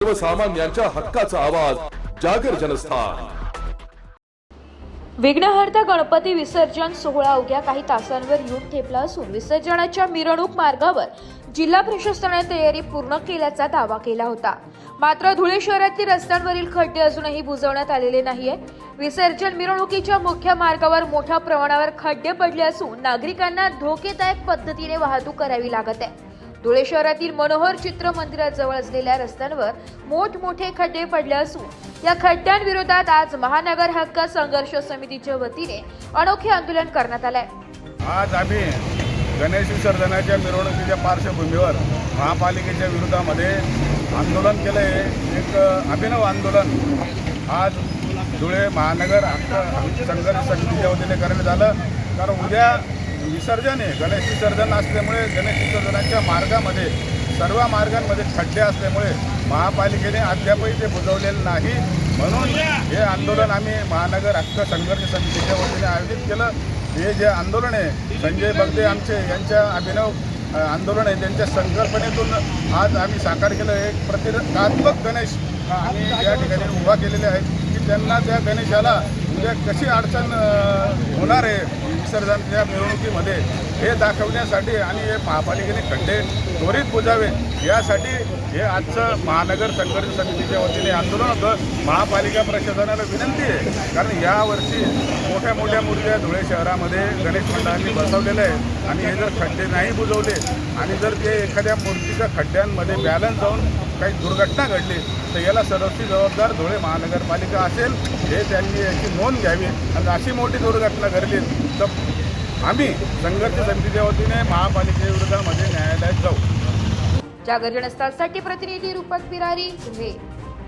सर्वसामान्यांच्या हक्काचा आवाज जागर जनस्थान। विघ्नहर्ता गणपती विसर्जन सोहळा अवघ्या काही तासांवर येऊन ठेपला असून विसर्जनाच्या मिरवणूक मार्गावर जिल्हा प्रशासनाने तयारी पूर्ण केल्याचा दावा केला होता। मात्र धुळे शहरातील रस्त्यांवरील खड्डे अजूनही बुजवण्यात आलेले नाहीयेत। विसर्जन मिरवणुकीच्या मुख्य मार्गावर मोठ्या प्रमाणावर खड्डे पडले असून नागरिकांना धोकेदायक पद्धतीने वाहतूक करावी लागत आहे। धुळे शहरातील मनोहर चित्र मंदिराजवळ असलेल्या रस्त्यांवर मोठमोठे खड्डे पडले असून या खड्ड्यांविरोधात आज महानगर हक्क संघर्ष समितीच्या वतीने अनोखे आंदोलन करण्यात आले। आज आम्ही गणेश विसर्जनाच्या मिरवणुकीच्या पार्श्वभूमीवर महापालिकेच्या विरोधामध्ये आंदोलन केले। एक अभिनव आंदोलन आज धुळे महानगर हक्क संघर्ष समितीच्या वतीने करण्यात आलं। कारण उद्या विसर्जन आहे, गणेश विसर्जन असल्यामुळे गणेश विसर्जनाच्या मार्गामध्ये सर्व मार्गांमध्ये खड्डे असल्यामुळे महापालिकेने अद्यापही ते बुजवलेले नाही। म्हणून हे आंदोलन आम्ही महानगर हक्क संघर्ष समितीच्या वतीने आयोजित केलं। हे जे आंदोलन आहे संजय बगदे आमचे यांच्या अभिनव आंदोलन आहे, त्यांच्या संकल्पनेतून आज आम्ही साकार केलं। एक प्रतिकात्मक गणेश आम्ही या ठिकाणी उभा केलेले आहेत की त्यांना त्या गणेशाला उद्या कशी अडचण होणार आहे विसर्जनाच्या मिरवणुकीमध्ये हे दाखवण्यासाठी आणि हे महापालिकेने खड्डे त्वरित बुजावे यासाठी हे आजचं महानगर संघर्ष समितीच्या वतीने आंदोलन होतं। महापालिका प्रशासनाला विनंती आहे, कारण यावर्षी मोठ्या मोठ्या मूर्त्या धुळे शहरामध्ये गणेश मंडळांनी बसवलेले आहे आणि हे जर खड्डे नाही बुजवले आणि जर ते एखाद्या मूर्तीच्या खड्ड्यांमध्ये बॅलन्स जाऊन काही दुर्घटना घडली तर याला सर्वस्वी जबाबदार धुळे महानगरपालिका असेल। हे त्यांनी याची नोंद घ्यावी आणि अशी मोठी दुर्घटना घडली तर आम्ही संघर्ष समितीच्या वतीने महापालिकेविरोधामध्ये न्यायालयात जाऊ। जागर जनस्थानसाठी प्रतिनिधी रूपक बिरारी धुळे।